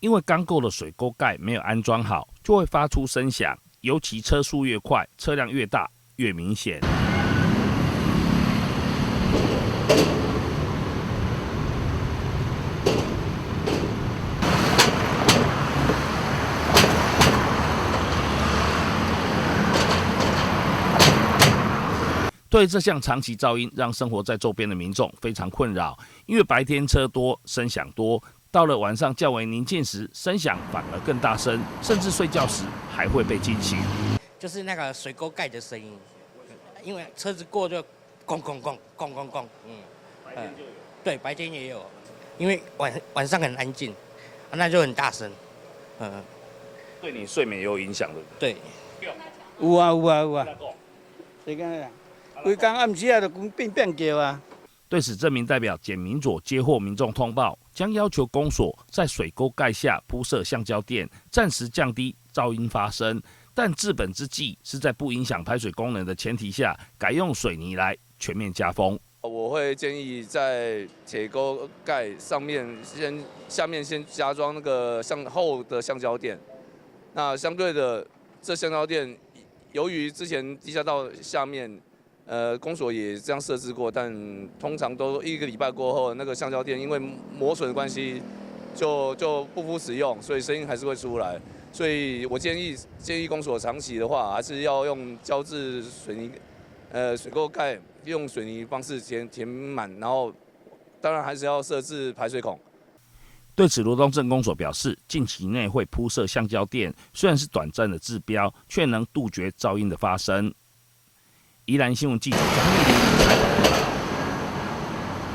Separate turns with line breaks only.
因为刚购的水沟盖没有安装好，就会发出声响，尤其车速越快、车辆越大，越明显。对这项长期噪音，让生活在周边的民众非常困扰。因为白天车多，声响多，到了晚上较为宁静时，声响反而更大声，甚至睡觉时还会被惊醒。
就是那个水沟盖的声音，因为车子过就咣咣咣咣咣咣，白天就有，对，白天也有，因为晚上很安静，那就很大声，
对你睡眠也有影响的。
对，
有啊有啊有啊，这个呀。规工暗时啊，就变叫啊。
对此，这名代表简明佐接获民众通报，将要求公所在水沟盖下铺设橡胶垫，暂时降低噪音发生。但治本之计是在不影响排水功能的前提下，改用水泥来全面加封。
我会建议在铁沟盖上面下面先加装那个厚的橡胶垫。那相对的，这橡胶垫由于之前地下道下面。公所也这样设置过，但通常都1个礼拜过后，那个橡胶垫因为磨损的关系，就不敷使用，所以声音还是会出来。所以我建议公所长期的话，还是要用胶质水泥，水沟盖用水泥方式填满，然后当然还是要设置排水孔。
对此，罗东镇公所表示，近期内会铺设橡胶垫，虽然是短暂的治标，却能杜绝噪音的发生。宜兰新闻记者张丽玲采访。